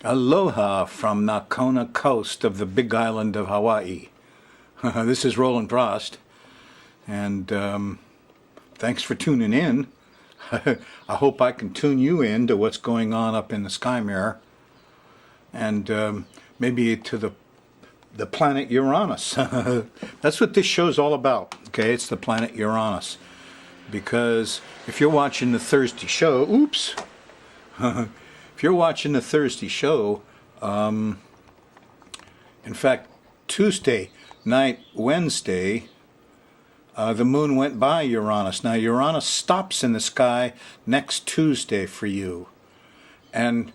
Aloha from the Kona coast of the big island of Hawaii. This is Rollin and thanks for tuning in. I hope I can tune you in to what's going on up in the sky mirror, and maybe to the planet Uranus. That's what this show's all about. Okay, it's the planet Uranus. Because if you're watching the Thursday show, if you're watching the Thursday show, in fact, Tuesday night, Wednesday, the moon went by Uranus. Now, Uranus stops in the sky next Tuesday for you. And,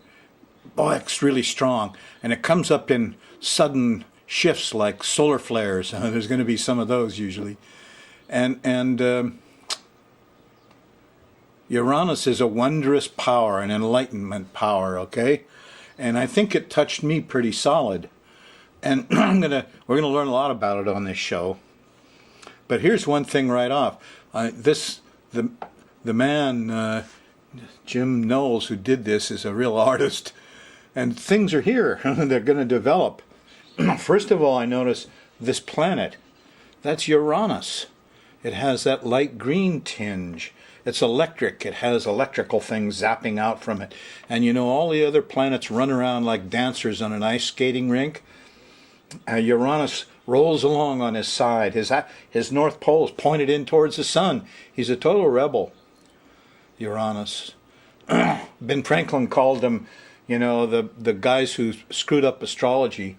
boy, it's really strong. And it comes up in sudden shifts like solar flares. There's going to be some of those usually. And Uranus is a wondrous power, an enlightenment power, okay? And I think it touched me pretty solid. And we're gonna learn a lot about it on this show. But here's one thing right off. The man, Jim Knowles, who did this, is a real artist. And things are here. They're going to develop. First of all, I notice this planet. That's Uranus. It has that light green tinge. It's electric. It has electrical things zapping out from it. And you know, all the other planets run around like dancers on an ice skating rink. Uranus rolls along on his side. His north pole is pointed in towards the sun. He's a total rebel, Uranus. Ben Franklin called him, you know, the guys who screwed up astrology.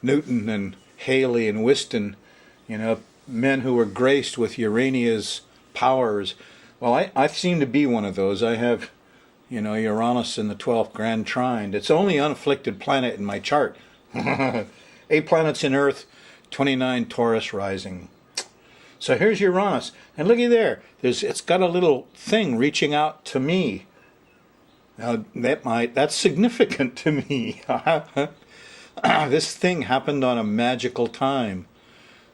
Newton and Haley and Whiston, you know, men who were graced with Urania's powers. Well, I seem to be one of those. I have, you know, Uranus in the 12th grand trine. It's the only unafflicted planet in my chart. 8 planets in Earth, 29 Taurus rising. So here's Uranus, and looky there. It's got a little thing reaching out to me. Now that's significant to me. This thing happened on a magical time.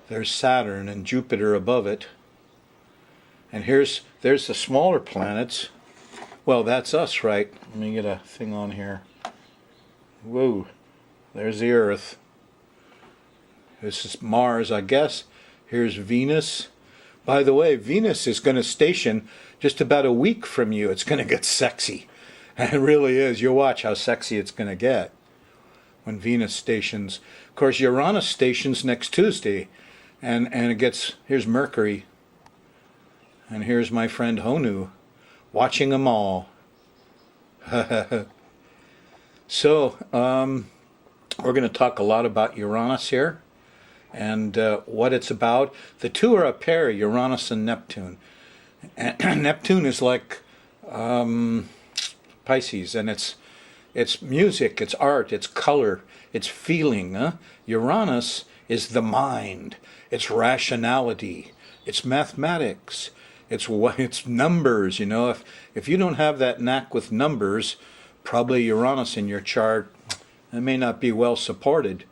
There's Saturn and Jupiter above it. And there's the smaller planets. Well, that's us, right? Let me get a thing on here. Whoa. There's the Earth. This is Mars, I guess. Here's Venus. By the way, Venus is going to station just about a week from you. It's going to get sexy. And it really is. You'll watch how sexy it's going to get when Venus stations. Of course, Uranus stations next Tuesday. And it gets, here's Mercury. And here's my friend Honu, watching them all. So, we're going to talk a lot about Uranus here, and what it's about. The two are a pair, Uranus and Neptune. And Neptune is like Pisces, and it's music, it's art, it's color, it's feeling. Uranus is the mind, it's rationality, it's mathematics. It's numbers, you know. If you don't have that knack with numbers, probably Uranus in your chart, it may not be well supported.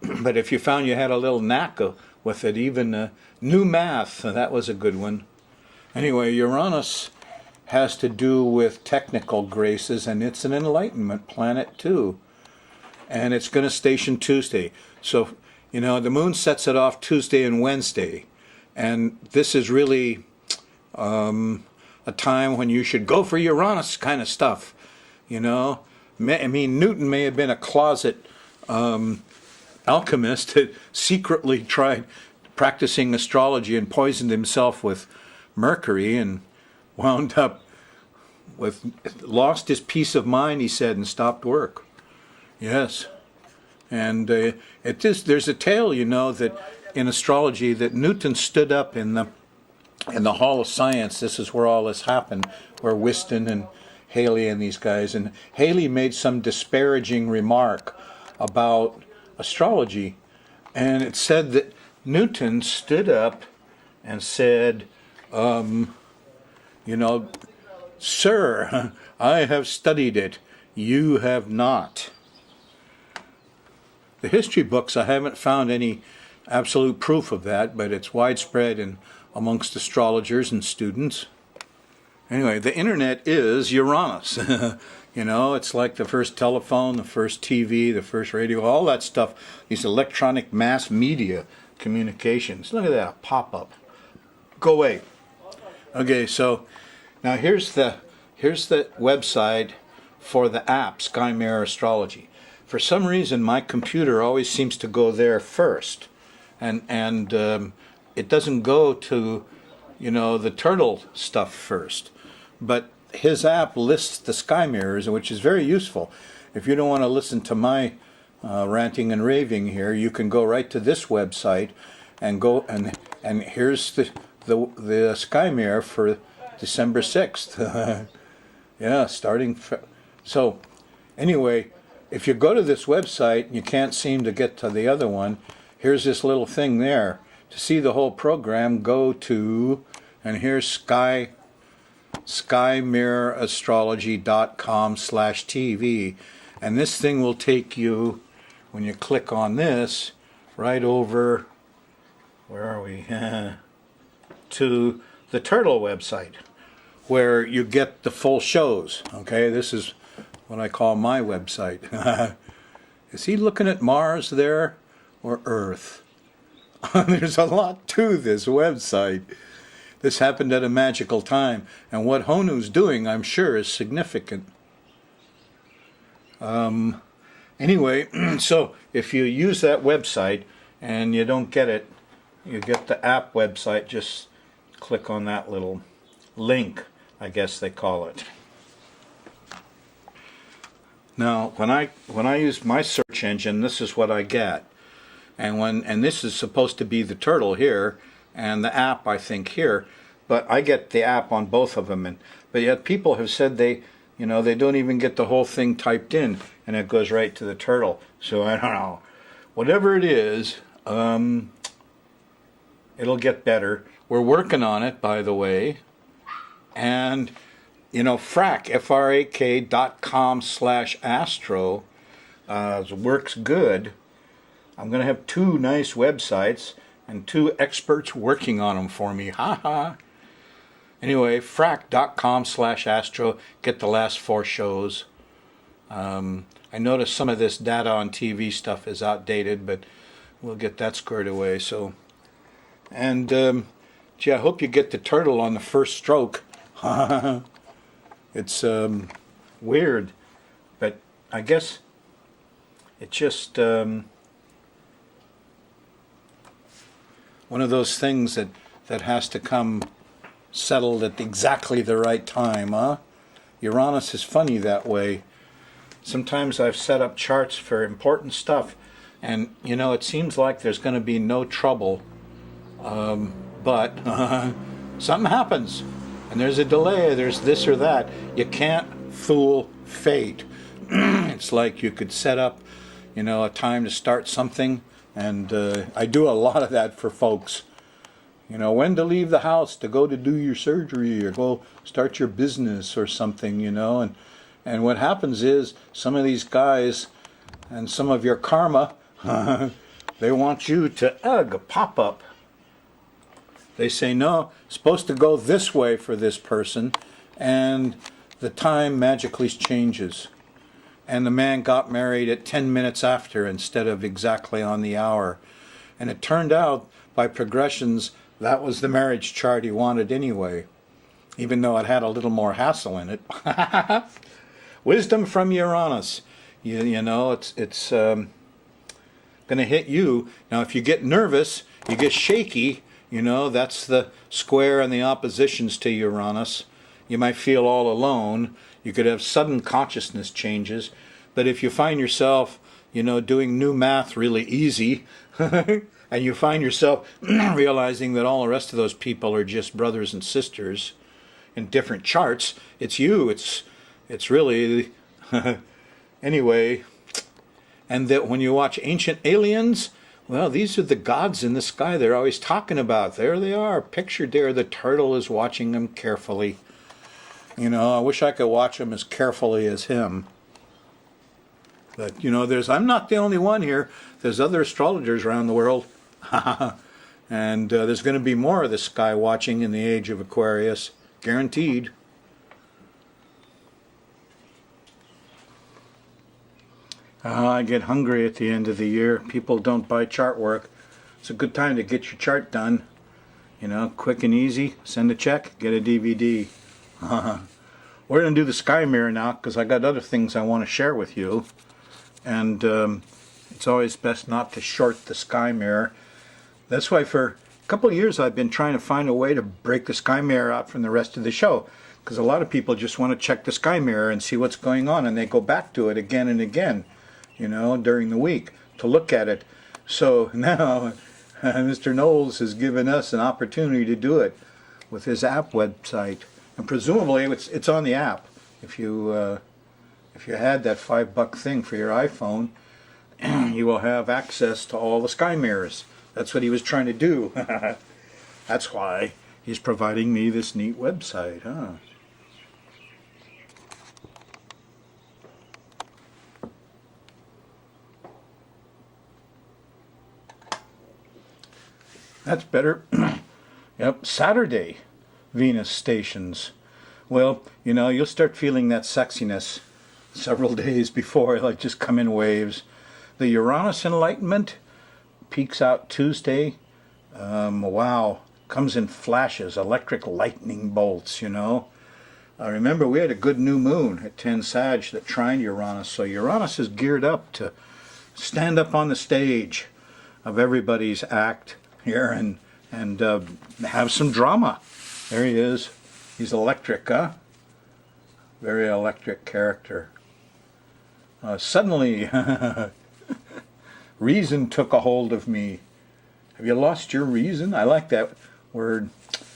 But if you found you had a little knack with it, even new math, that was a good one. Anyway, Uranus has to do with technical graces, and it's an enlightenment planet too. And it's going to station Tuesday. So, you know, the moon sets it off Tuesday and Wednesday. And this is really a time when you should go for Uranus kind of stuff, you know. I mean, Newton may have been a closet alchemist that secretly tried practicing astrology and poisoned himself with mercury and wound up lost his peace of mind, he said, and stopped work. Yes. And there's a tale, you know, that in astrology that Newton stood up in the Hall of Science. This is where all this happened, where Whiston and Haley and these guys. And Haley made some disparaging remark about astrology. And it said that Newton stood up and said, you know, "Sir, I have studied it. You have not." The history books, I haven't found any absolute proof of that, but it's widespread amongst astrologers and students. Anyway, the internet is Uranus. You know, it's like the first telephone, the first TV, the first radio, all that stuff. These electronic mass media communications. Look at that pop-up. Go away. Okay, so now here's the website for the app Sky Mirror Astrology. For some reason, my computer always seems to go there first, and it doesn't go to, you know, the turtle stuff first. But his app lists the sky mirrors, which is very useful. If you don't want to listen to my ranting and raving here, you can go right to this website and go and here's the sky mirror for December 6th. Yeah, so anyway, if you go to this website and you can't seem to get to the other one, here's this little thing there. To see the whole program, go to, and here's skymirrorastrology.com/TV, and this thing will take you, when you click on this, right over, where are we, to the turtle website, where you get the full shows. Okay, this is what I call my website. Is he looking at Mars there, or Earth? There's a lot to this website. This happened at a magical time, and what Honu's doing, I'm sure, is significant. Anyway, so if you use that website and you don't get it, you get the app website, just click on that little link, I guess they call it. Now, when I use my search engine, this is what I get. And this is supposed to be the turtle here, and the app, I think, here, but I get the app on both of them. But yet people have said they don't even get the whole thing typed in, and it goes right to the turtle. So I don't know. Whatever it is, it'll get better. We're working on it, by the way. And, FRAK, FRAK.com/astro works good. I'm going to have 2 nice websites and 2 experts working on them for me. Ha ha. Anyway, frak.com/astro. Get the last 4 shows. I noticed some of this data on TV stuff is outdated, but we'll get that squared away. So, and gee, I hope you get the turtle on the first stroke. It's weird, but I guess it just one of those things that has to come settled at exactly the right time, huh? Uranus is funny that way. Sometimes I've set up charts for important stuff, and it seems like there's going to be no trouble, but something happens, and there's a delay, there's this or that. You can't fool fate. It's like you could set up, a time to start something, and I do a lot of that for folks. When to leave the house to go to do your surgery or go start your business or something, and what happens is some of these guys and some of your karma, they want you to pop up. They say, no, it's supposed to go this way for this person, and the time magically changes. And the man got married at 10 minutes after instead of exactly on the hour. And it turned out, by progressions, that was the marriage chart he wanted anyway, even though it had a little more hassle in it. Wisdom from Uranus. It's going to hit you. Now, if you get nervous, you get shaky, that's the square and the oppositions to Uranus. You might feel all alone. You could have sudden consciousness changes. But if you find yourself, doing new math really easy, and you find yourself realizing that all the rest of those people are just brothers and sisters in different charts, it's you. It's really anyway. And that when you watch Ancient Aliens, well, these are the gods in the sky they're always talking about. There they are, pictured there. The turtle is watching them carefully. I wish I could watch them as carefully as him. But, I'm not the only one here. There's other astrologers around the world. And there's going to be more of this sky watching in the age of Aquarius. Guaranteed. I get hungry at the end of the year. People don't buy chart work. It's a good time to get your chart done. You know, quick and easy. Send a check, get a DVD. We're going to do the sky mirror now because I got other things I want to share with you. And it's always best not to short the sky mirror. That's why for a couple of years I've been trying to find a way to break the sky mirror out from the rest of the show. Because a lot of people just want to check the sky mirror and see what's going on, and they go back to it again and again, you know, during the week to look at it. So now Mr. Knowles has given us an opportunity to do it with his app website, and presumably it's on the app. If you had that $5 thing for your iPhone, you will have access to all the sky mirrors. That's what he was trying to do. That's why he's providing me this neat website, huh? That's better. Yep, Saturday, Venus stations. Well, you know, you'll start feeling that sexiness several days before. It'll just come in waves. The Uranus enlightenment peaks out Tuesday. Wow, comes in flashes, electric lightning bolts, you know. Remember, we had a good new moon at 10 Sag that trined Uranus, so Uranus is geared up to stand up on the stage of everybody's act here and have some drama. There he is. He's electric, huh? Very electric character. Suddenly, reason took a hold of me. Have you lost your reason? I like that word.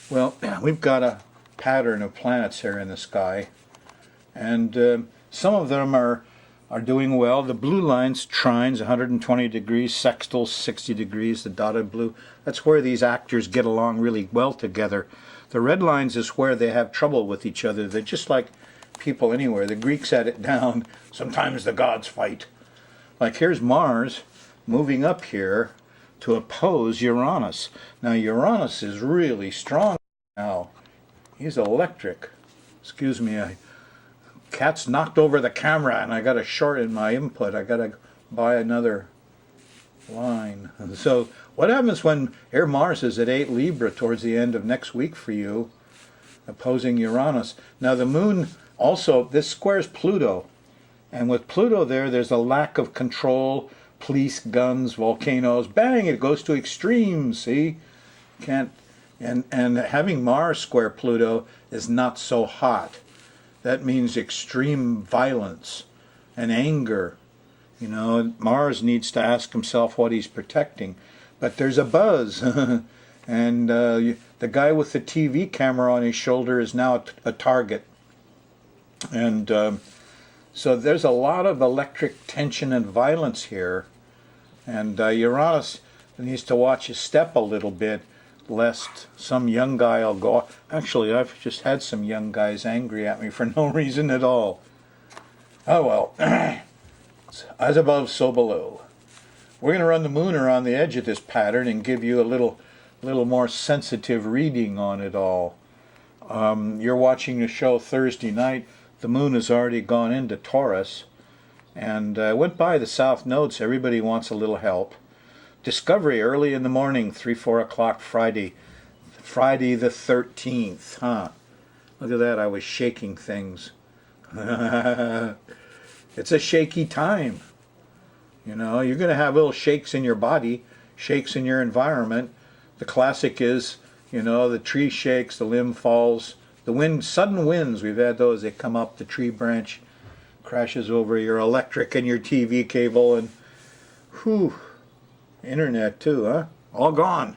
Well, we've got a pattern of planets here in the sky, and some of them are doing well. The blue lines, trines, 120 degrees, sextiles, 60 degrees, the dotted blue. That's where these actors get along really well together. The red lines is where they have trouble with each other. They're just like people anywhere. The Greeks had it down. Sometimes the gods fight. Like here's Mars moving up here to oppose Uranus. Now Uranus is really strong now. He's electric. Excuse me, cat's knocked over the camera and I got a short in my input. I got to buy another line. So what happens when here Mars is at 8 Libra towards the end of next week for you, opposing Uranus? Now the moon also, this squares Pluto. And with Pluto there's a lack of control, police, guns, volcanoes. Bang, it goes to extremes, see? Can't, and having Mars square Pluto is not so hot. That means extreme violence and anger. You know, Mars needs to ask himself what he's protecting. But there's a buzz. And the guy with the TV camera on his shoulder is now a target. And so there's a lot of electric tension and violence here. And Uranus needs to watch his step a little bit, lest some young guy will go. Actually, I've just had some young guys angry at me for no reason at all. Oh well. As above, so below. We're going to run the moon around the edge of this pattern and give you a little more sensitive reading on it all. You're watching the show Thursday night. The moon has already gone into Taurus. And I went by the south nodes. Everybody wants a little help. Discovery early in the morning, 3-4 o'clock Friday the 13th, huh? Look at that, I was shaking things. It's a shaky time. You know, you're going to have little shakes in your body, shakes in your environment. The classic is, you know, the tree shakes, the limb falls, the wind, sudden winds, we've had those, they come up, the tree branch crashes over your electric and your TV cable, and whew. Internet too, huh? All gone.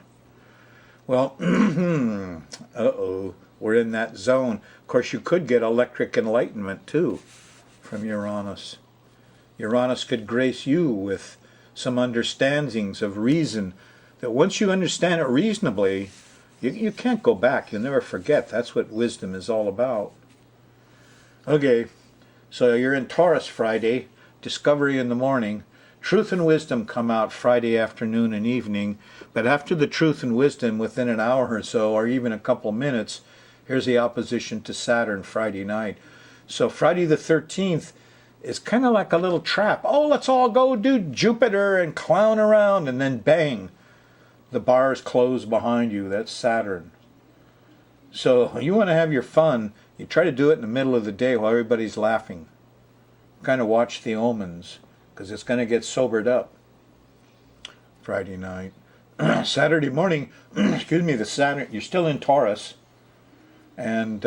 Well, uh-oh, we're in that zone. Of course, you could get electric enlightenment too from Uranus. Uranus could grace you with some understandings of reason that once you understand it reasonably, you can't go back. You'll never forget. That's what wisdom is all about. Okay, so you're in Taurus Friday, discovery in the morning. Truth and wisdom come out Friday afternoon and evening, but after the truth and wisdom, within an hour or so, or even a couple minutes, here's the opposition to Saturn Friday night. So Friday the 13th is kind of like a little trap. Oh, let's all go do Jupiter and clown around, and then bang, the bars close behind you. That's Saturn. So you want to have your fun, you try to do it in the middle of the day while everybody's laughing. Kind of watch the omens, because it's going to get sobered up. Friday night. Saturday morning, excuse me, you're still in Taurus. And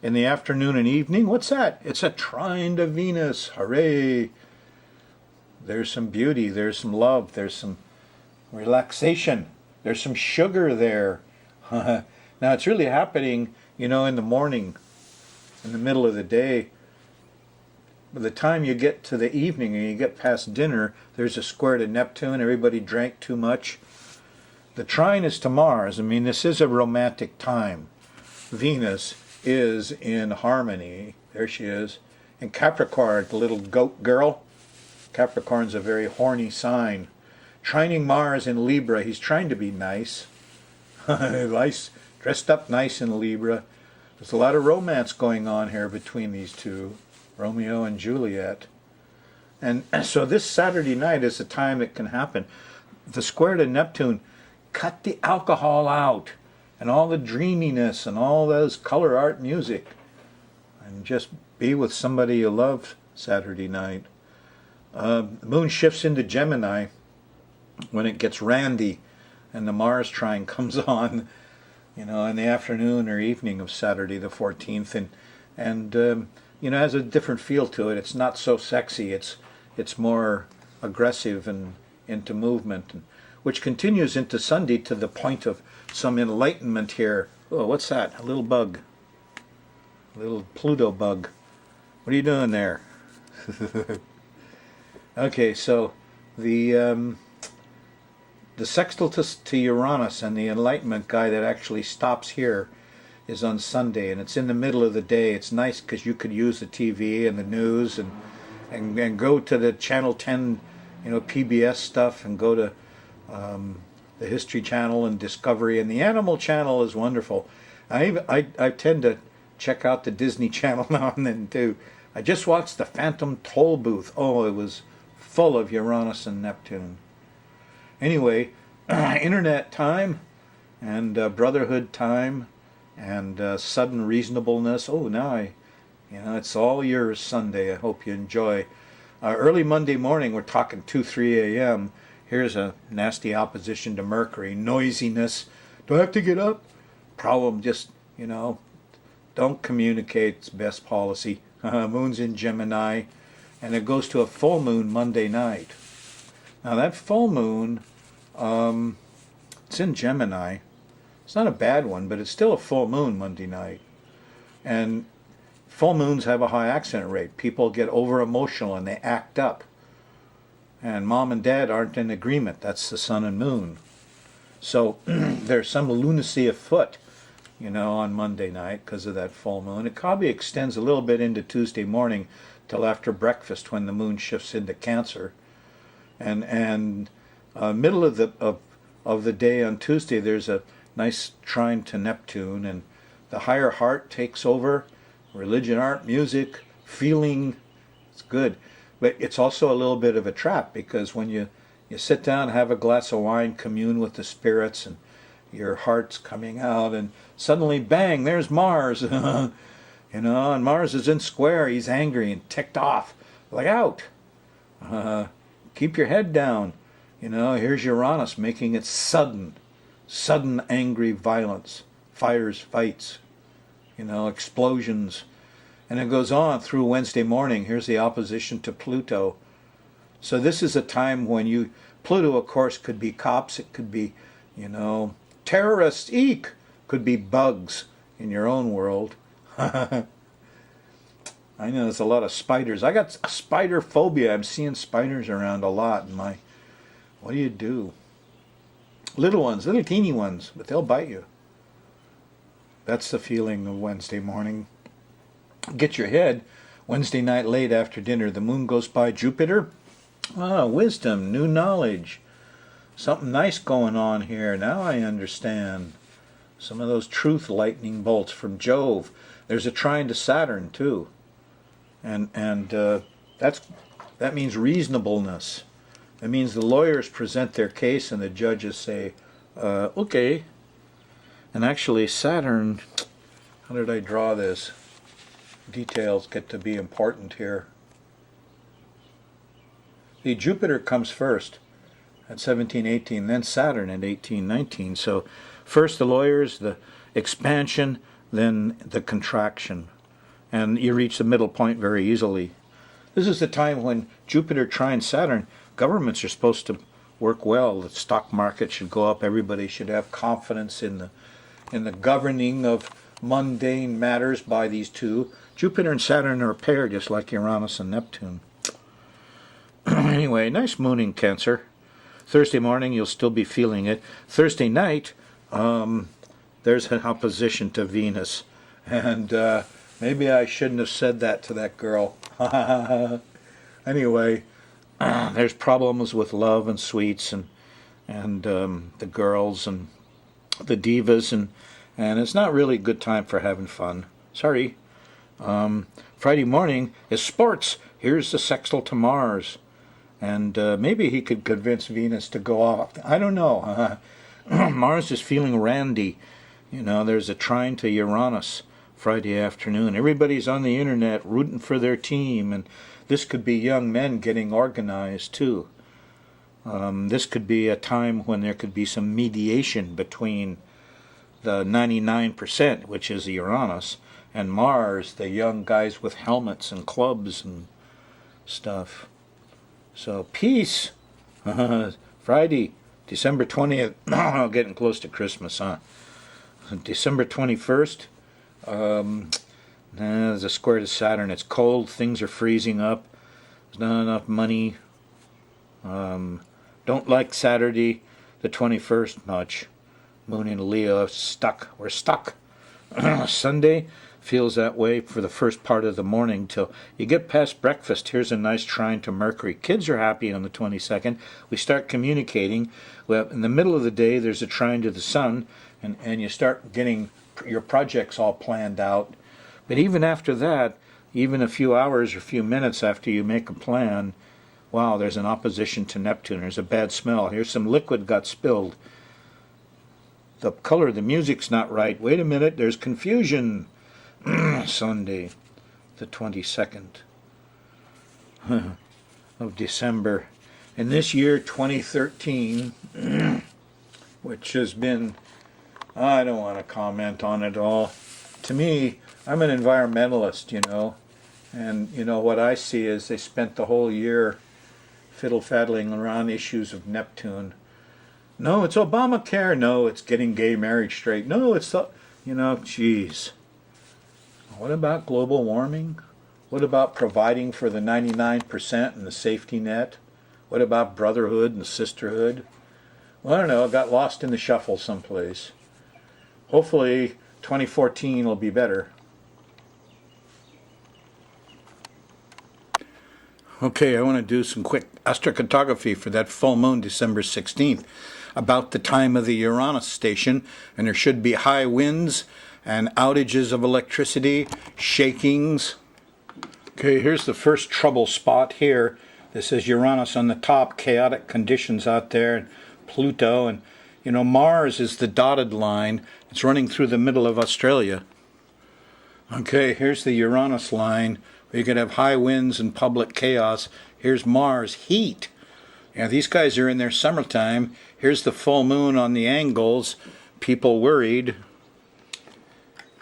in the afternoon and evening, what's that? It's a trine to Venus. Hooray! There's some beauty, there's some love, there's some relaxation, there's some sugar there. Now it's really happening, in the morning, in the middle of the day. By the time you get to the evening and you get past dinner, there's a square to Neptune. Everybody drank too much. The trine is to Mars. I mean, this is a romantic time. Venus is in harmony. There she is. And Capricorn, the little goat girl. Capricorn's a very horny sign. Trining Mars in Libra. He's trying to be nice. Nice, dressed up nice in Libra. There's a lot of romance going on here between these two. Romeo and Juliet. And so this Saturday night is the time it can happen. The square to Neptune, cut the alcohol out and all the dreaminess and all those color art music, and just be with somebody you love Saturday night. The moon shifts into Gemini when it gets randy and the Mars trine comes on, in the afternoon or evening of Saturday the 14th, and has a different feel to it. It's not so sexy. It's more aggressive and into movement, which continues into Sunday to the point of some enlightenment here. Oh, what's that? A little bug. A little Pluto bug. What are you doing there? Okay, so the sextile to Uranus and the enlightenment guy that actually stops here is on Sunday, and it's in the middle of the day. It's nice because you could use the TV and the news and go to the Channel 10, PBS stuff, and go to the History Channel and Discovery, and the Animal Channel is wonderful. I tend to check out the Disney Channel now and then too. I just watched the Phantom Toll Booth. Oh, it was full of Uranus and Neptune. Anyway, internet time and brotherhood time and sudden reasonableness. Oh, now it's all yours Sunday. I hope you enjoy. Early Monday morning, we're talking 2-3 a.m. Here's a nasty opposition to Mercury. Noisiness. Do I have to get up? Problem, just, don't communicate. It's best policy. Moon's in Gemini, and it goes to a full moon Monday night. Now that full moon, it's in Gemini. It's not a bad one, but it's still a full moon Monday night. And full moons have a high accident rate. People get over emotional and they act up. And mom and dad aren't in agreement. That's the sun and moon. So there's some lunacy afoot, on Monday night because of that full moon. It probably extends a little bit into Tuesday morning till after breakfast when the moon shifts into Cancer. And middle of the day on Tuesday, there's a nice trine to Neptune, and the higher heart takes over. Religion, art, music, feeling. It's good. But it's also a little bit of a trap, because when you sit down, have a glass of wine, commune with the spirits, and your heart's coming out, and suddenly, bang, there's Mars. And Mars is in square. He's angry and ticked off. Like, out. Keep your head down. Here's Uranus making it sudden angry violence, fires, fights, explosions. And it goes on through Wednesday morning. Here's the opposition to Pluto. So this is a time when Pluto, of course, could be cops. It could be, terrorists, eek. Could be bugs in your own world. I know there's a lot of spiders. I got a spider phobia. I'm seeing spiders around a lot in my... What do you do? Little ones, little teeny ones, but they'll bite you. That's the feeling of Wednesday morning. Get your head. Wednesday night late after dinner, the moon goes by Jupiter. Wisdom, new knowledge. Something nice going on here. Now I understand. Some of those truth lightning bolts from Jove. There's a trine to Saturn too. And That means reasonableness. It means the lawyers present their case and the judges say, okay. And actually Saturn, how did I draw this? Details get to be important here. The Jupiter comes first at 1718, then Saturn at 1819. So first the lawyers, the expansion, then the contraction. And you reach the middle point very easily. This is the time when Jupiter trines Saturn. Governments are supposed to work well. The stock market should go up. Everybody should have confidence in the governing of mundane matters by these two. Jupiter and Saturn are a pair, just like Uranus and Neptune. Anyway, nice moon in Cancer. Thursday morning, you'll still be feeling it. Thursday night, there's an opposition to Venus. And maybe I shouldn't have said that to that girl. Anyway, there's problems with love and sweets and the girls and the divas, and it's not really a good time for having fun. Sorry. Friday morning is sports. Here's the sextile to Mars. And maybe he could convince Venus to go off. I don't know. Mars is feeling randy. You know, there's a trine to Uranus Friday afternoon. Everybody's on the internet rooting for their team, and this could be young men getting organized too. This could be a time when there could be some mediation between the 99%, which is Uranus, and Mars, the young guys with helmets and clubs and stuff. So peace. Friday, December 20th. Getting close to Christmas, huh? December 21st. There's a square to Saturn. It's cold. Things are freezing up. There's not enough money. Don't like Saturday, the 21st, much. Moon in Leo. Stuck. We're stuck. Sunday feels that way for the first part of the morning till you get past breakfast. Here's a nice trine to Mercury. Kids are happy on the 22nd. We start communicating. Well, in the middle of the day, there's a trine to the Sun, and you start getting your projects all planned out. But even after that, even a few hours or a few minutes after you make a plan, wow, there's an opposition to Neptune. There's a bad smell. Here's some liquid got spilled. The color of the music's not right. Wait a minute, there's confusion. Sunday, the 22nd of December. In this year, 2013, which has been, I don't want to comment on it all. To me, I'm an environmentalist, you know, and you know what I see is they spent the whole year fiddle-faddling around issues of Neptune. No, it's Obamacare. No, it's getting gay marriage straight. No, it's the, you know, geez. What about global warming? What about providing for the 99% and the safety net? What about brotherhood and sisterhood? Well, I don't know. It got lost in the shuffle someplace. Hopefully 2014 will be better. Okay, I want to do some quick astrocartography for that full moon, December 16th, about the time of the Uranus station, and there should be high winds and outages of electricity, shakings. Okay, here's the first trouble spot here. This is Uranus on the top, chaotic conditions out there, and Pluto, and you know, Mars is the dotted line. It's running through the middle of Australia. Okay, here's the Uranus line, where you could have high winds and public chaos. Here's Mars, heat. Yeah, these guys are in their summertime. Here's the full moon on the angles. People worried.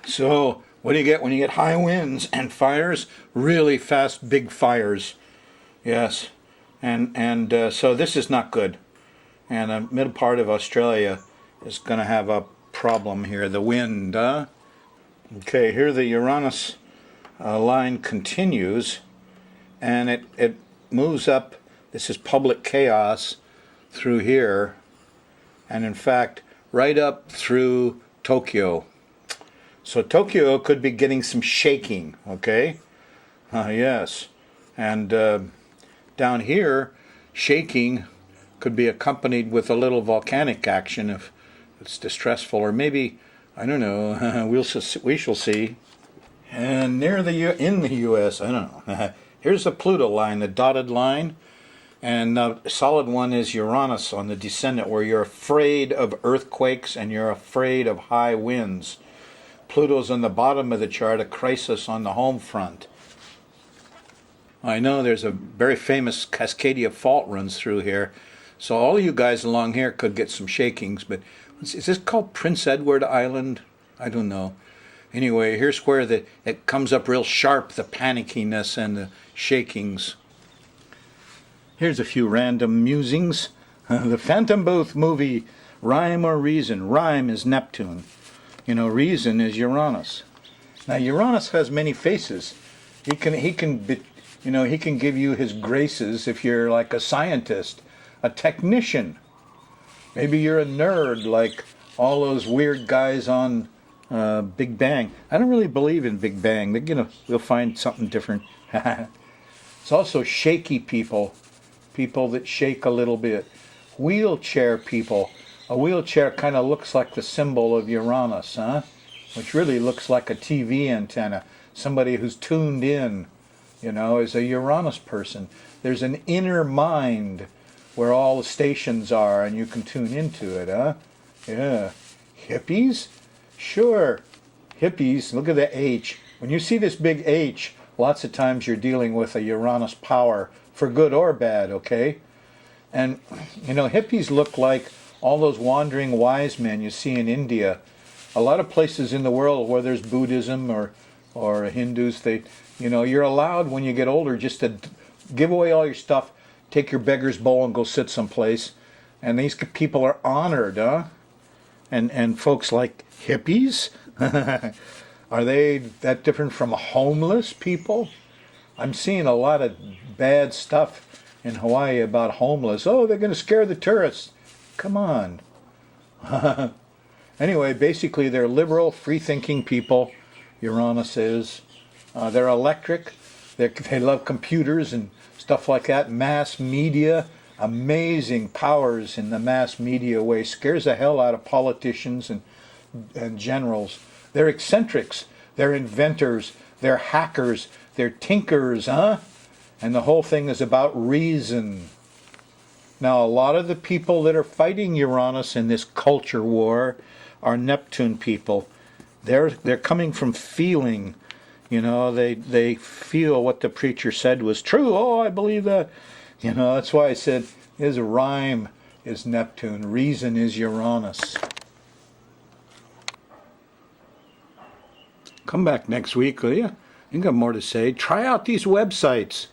So, what do you get when you get high winds and fires? Really fast, big fires. Yes. And so this is not good. And the middle part of Australia is going to have a problem here. The wind, Okay, here the Uranus line continues, and it moves up. This is public chaos through here, and in fact, right up through Tokyo. So Tokyo could be getting some shaking, okay? Yes. And down here, shaking could be accompanied with a little volcanic action if it's distressful, or maybe, I don't know, we shall see. And near in the U.S., I don't know, Here's the Pluto line, the dotted line. And the solid one is Uranus on the descendant, where you're afraid of earthquakes and you're afraid of high winds. Pluto's on the bottom of the chart, a crisis on the home front. I know there's a very famous Cascadia fault runs through here, so all you guys along here could get some shakings, but is this called Prince Edward Island? I don't know. Anyway, here's where it comes up real sharp, the panickiness and the shakings. Here's a few random musings. The Phantom Booth movie, Rhyme or Reason. Rhyme is Neptune. Reason is Uranus. Now Uranus has many faces. He can give you his graces if you're like a scientist, a technician. Maybe you're a nerd like all those weird guys on Big Bang. I don't really believe in Big Bang. We'll find something different. It's also shaky people that shake a little bit. Wheelchair people. A wheelchair kind of looks like the symbol of Uranus, which really looks like a TV antenna. Somebody who's tuned in, is a Uranus person. There's an inner mind where all the stations are and you can tune into it, Yeah. Hippies? Sure. Hippies, look at the H. When you see this big H, lots of times you're dealing with a Uranus power, for good or bad, okay? And, hippies look like all those wandering wise men you see in India. A lot of places in the world where there's Buddhism or Hindus, you're allowed when you get older just to give away all your stuff, take your beggar's bowl and go sit someplace. And these people are honored, And folks like hippies, are they that different from homeless people? I'm seeing a lot of bad stuff in Hawaii about homeless. Oh, they're going to scare the tourists. Come on. Anyway, basically they're liberal, free-thinking people. Uranus is. They're electric. They love computers and stuff like that. Mass media. Amazing powers in the mass media way. Scares the hell out of politicians and generals. They're eccentrics. They're inventors. They're hackers. They're tinkers, And the whole thing is about reason. Now, a lot of the people that are fighting Uranus in this culture war are Neptune people. They're coming from feeling. They feel what the preacher said was true. Oh, I believe that. That's why I said his rhyme is Neptune. Reason is Uranus. Come back next week, will you? You got more to say. Try out these websites.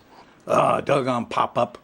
Doggone pop-up.